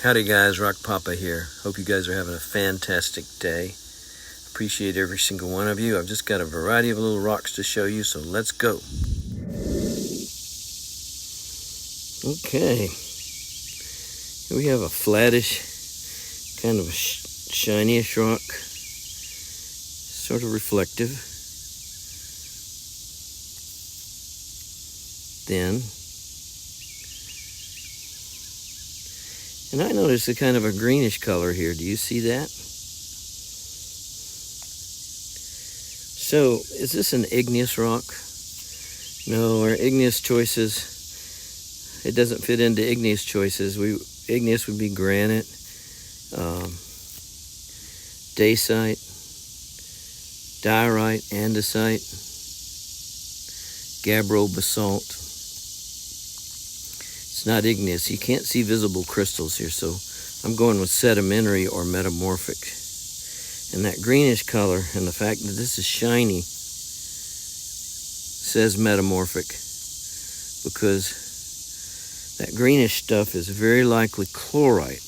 Howdy guys, Rock Papa here. Hope you guys are having a fantastic day. Appreciate every single one of you. I've just got a variety of little rocks to show you, so let's go. Okay. Here we have a flattish, kind of a shiny-ish rock. Sort of reflective. Thin. And I noticed a kind of a greenish color here. Do you see that? So, is this an igneous rock? No, our igneous choices, it doesn't fit into igneous choices. Igneous would be granite, dacite, diorite, andesite, gabbro basalt. It's not igneous. You can't see visible crystals here, so I'm going with sedimentary or metamorphic. And that greenish color and the fact that this is shiny says metamorphic, because that greenish stuff is very likely chlorite,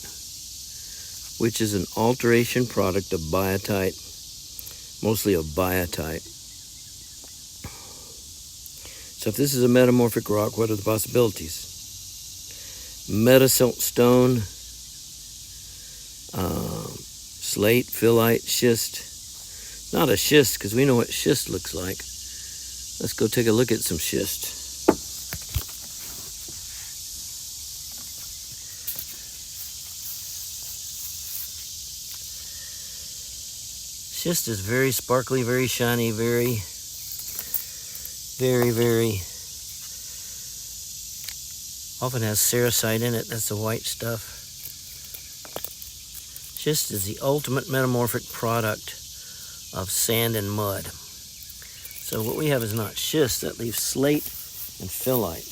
which is an alteration product of biotite, mostly of biotite. So if this is a metamorphic rock, what are the possibilities? Metasiltstone, slate, phyllite, schist. Not a schist, because we know what schist looks like. Let's go take a look at some schist. Schist is very sparkly, very shiny, very often has cerussite in it. That's the white stuff. Schist is the ultimate metamorphic product of sand and mud. So what we have is not schist. That leaves slate and phyllite.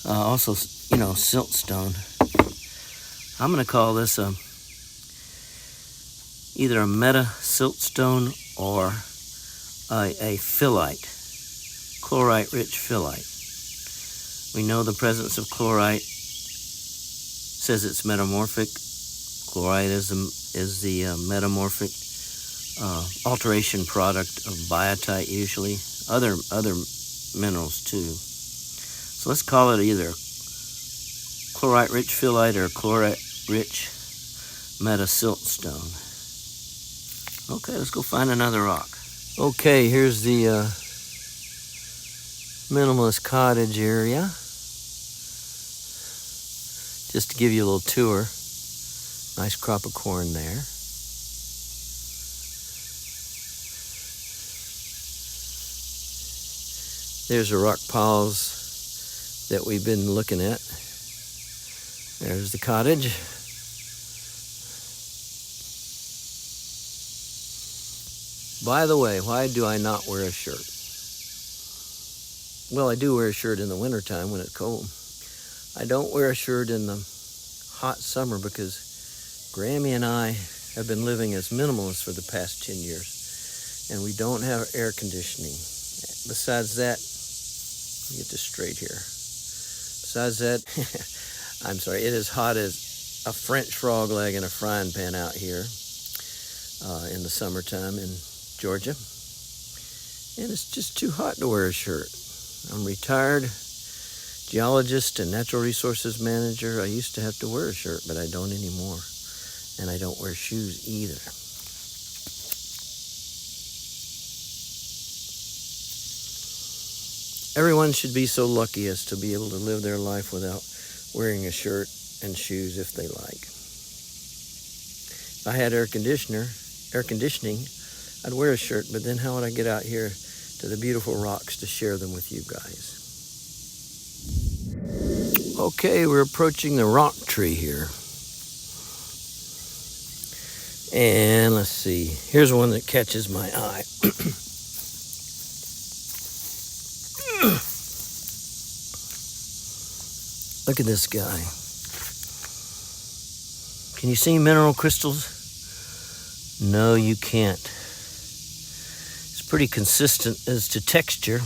Also, you know, siltstone. I'm going to call this either a metasiltstone or a phyllite. Chlorite-rich phyllite. We know the presence of chlorite says it's metamorphic. Chlorite is the metamorphic alteration product of biotite, usually other minerals too. So let's call it either chlorite-rich phyllite or chlorite-rich metasiltstone. Okay, let's go find another rock. Okay, here's the minimalist cottage area. Just to give you a little tour. Nice crop of corn there. There's the rock piles that we've been looking at. There's the cottage. By the way, why do I not wear a shirt? Well, I do wear a shirt in the wintertime when it's cold. I don't wear a shirt in the hot summer because Grammy and I have been living as minimalists for the past 10 years, and we don't have air conditioning. Besides that, let me get this straight here. Besides that, I'm sorry, it is hot as a French frog leg in a frying pan out here in the summertime in Georgia. And it's just too hot to wear a shirt. I'm retired geologist and natural resources manager. I used to have to wear a shirt, but I don't anymore. And I don't wear shoes either. Everyone should be so lucky as to be able to live their life without wearing a shirt and shoes if they like. If I had air conditioning, I'd wear a shirt, but then how would I get out here to the beautiful rocks to share them with you guys? Okay, we're approaching the rock tree here. And let's see, here's one that catches my eye. Look at this guy. Can you see mineral crystals? No, you can't. It's pretty consistent as to texture.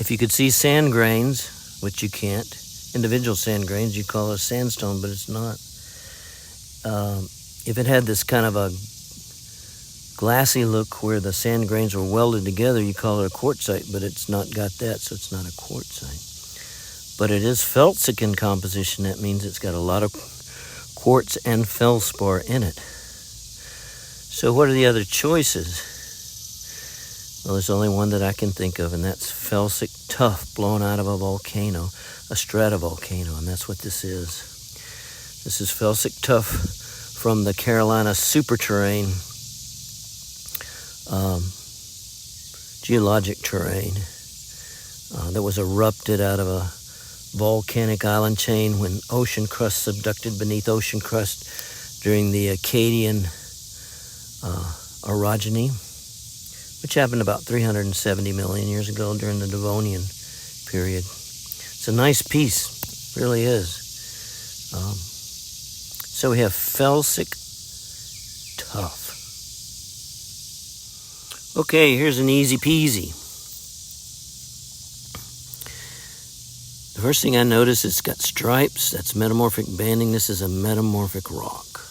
If you could see sand grains, which you can't, individual sand grains, you call it a sandstone, but it's not. If it had this kind of a glassy look where the sand grains were welded together, you call it a quartzite, but it's not got that, so it's not a quartzite. But it is felsic in composition. That means it's got a lot of quartz and feldspar in it. So what are the other choices? Well, there's only one that I can think of, and that's Felsic tuff blown out of a volcano, a stratovolcano, and that's what this is. This is Felsic tuff from the Carolina superterrain, geologic terrain that was erupted out of a volcanic island chain when ocean crust subducted beneath ocean crust during the Akkadian orogeny, which happened about 370 million years ago during the Devonian period. It's a nice piece, really is. So we have Felsic tuff. Okay, here's an easy peasy. The first thing I notice, it's got stripes. That's metamorphic banding. This is a metamorphic rock.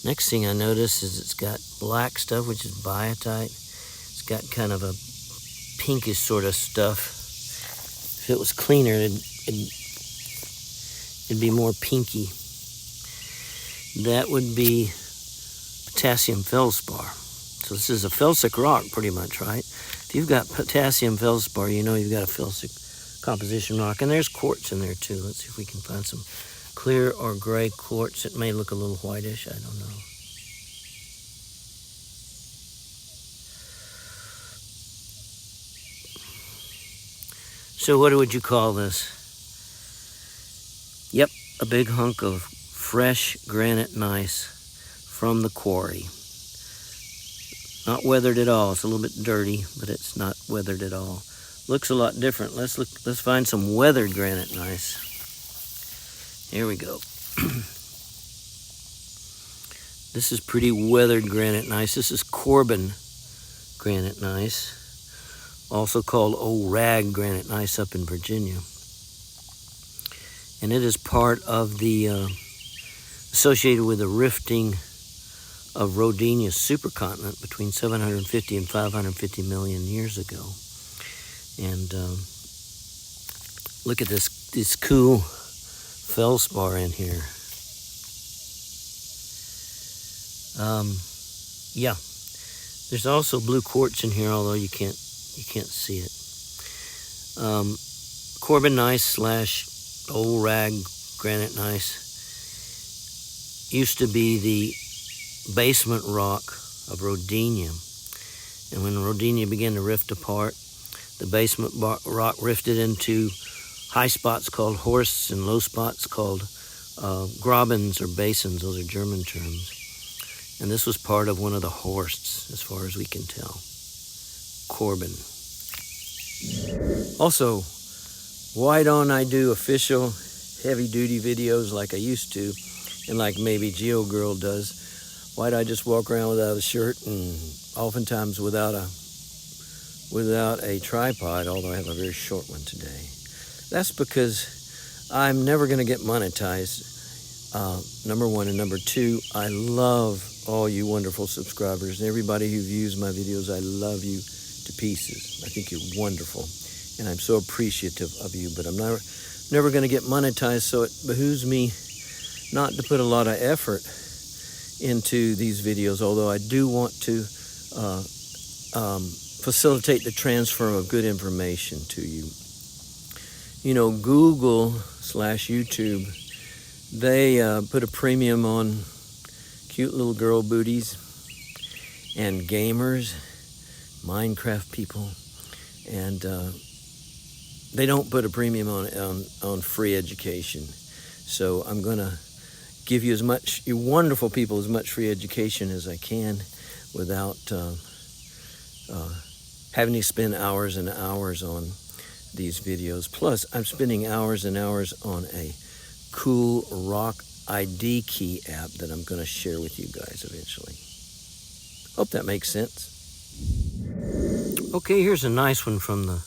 Next thing I notice is it's got black stuff, which is biotite. It's got kind of a pinkish sort of stuff. If it was cleaner, it'd be more pinky. That would be potassium feldspar. So this is a felsic rock, pretty much, right? If you've got potassium feldspar, you know you've got a felsic composition rock. And there's quartz in there, too. Let's see if we can find some clear or gray quartz. It may look a little whitish. I don't know. So what would you call this? Yep, a big hunk of fresh granite gneiss from the quarry. Not weathered at all. It's a little bit dirty, but it's not weathered at all. Looks a lot different. Let's find some weathered granite gneiss. Here we go. This is pretty weathered granite gneiss. This is Corbin granite gneiss, also called Old Rag granite gneiss up in Virginia. And it is part of the associated with the rifting of Rodinia supercontinent between 750 and 550 million years ago. And look at this cool feldspar in here. Yeah, there's also blue quartz in here, although you can't see it. Corbin gneiss / Old Rag granite gneiss used to be the basement rock of Rodinia. And when Rodinia began to rift apart, the basement rock rifted into high spots called horsts and low spots called grabens or basins. Those are German terms. And this was part of one of the horsts, as far as we can tell. Corbin. Also, why don't I do official heavy-duty videos like I used to, and like maybe Geo Girl does? Why do I just walk around without a shirt and oftentimes without a tripod, although I have a very short one today? That's because I'm never going to get monetized, number one. And number two, I love all you wonderful subscribers and everybody who views my videos. I love you to pieces. I think you're wonderful, and I'm so appreciative of you, but I'm never going to get monetized, so it behooves me not to put a lot of effort into these videos, although I do want to facilitate the transfer of good information to you. You know, Google / YouTube, they put a premium on cute little girl booties and gamers, Minecraft people, and they don't put a premium on free education. So I'm going to give you you wonderful people, as much free education as I can without having to spend hours and hours on these videos. Plus, I'm spending hours and hours on a cool rock ID key app that I'm going to share with you guys eventually. Hope that makes sense. Okay, here's a nice one from the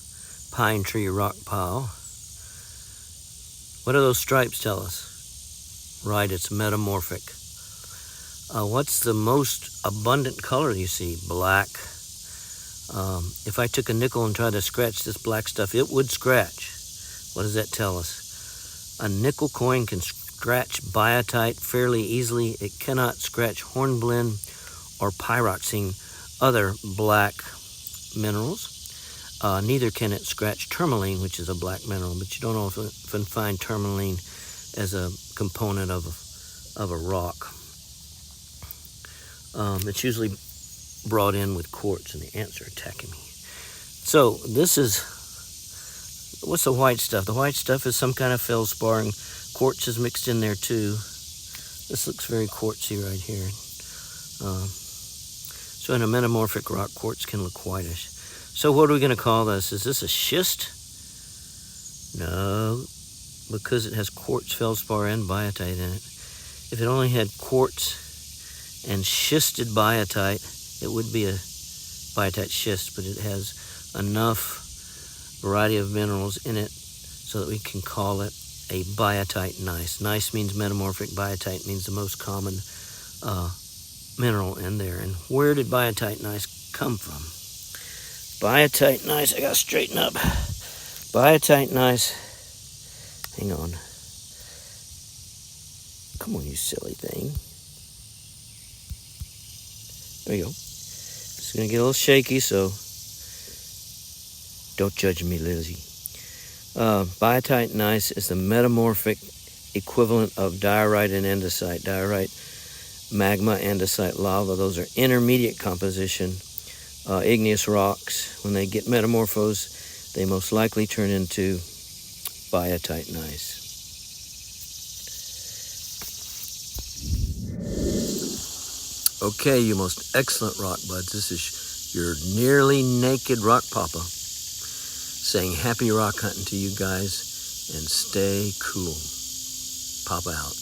pine tree rock pile. What do those stripes tell us? Right, it's metamorphic. What's the most abundant color you see? Black. If I took a nickel and tried to scratch this black stuff, it would scratch. What does that tell us? A nickel coin can scratch biotite fairly easily. It cannot scratch hornblende or pyroxene, other black minerals. Neither can it scratch tourmaline, which is a black mineral, but you don't often find tourmaline as a component of a rock. It's usually brought in with quartz, and the ants are attacking me. So this is, what's the white stuff? The white stuff is some kind of feldspar, and quartz is mixed in there too. This looks very quartzy right here. So in a metamorphic rock, quartz can look whitish. So what are we going to call this? Is this a schist? No, because it has quartz, feldspar, and biotite in it. If it only had quartz and schisted biotite, it would be a biotite schist, but it has enough variety of minerals in it so that we can call it a biotite gneiss. Gneiss means metamorphic, biotite means the most common mineral in there. And where did biotite gneiss come from? Biotite gneiss, I gotta straighten up. Biotite gneiss, hang on. Come on, you silly thing. There you go. It's gonna get a little shaky, so don't judge me, Lizzie. Biotite gneiss is the metamorphic equivalent of diorite and andesite. Diorite, magma, andesite, lava, those are intermediate composition igneous rocks. When they get metamorphosed, they most likely turn into biotite gneiss. Okay, you most excellent rock buds. This is your nearly naked rock papa saying happy rock hunting to you guys, and stay cool. Papa out.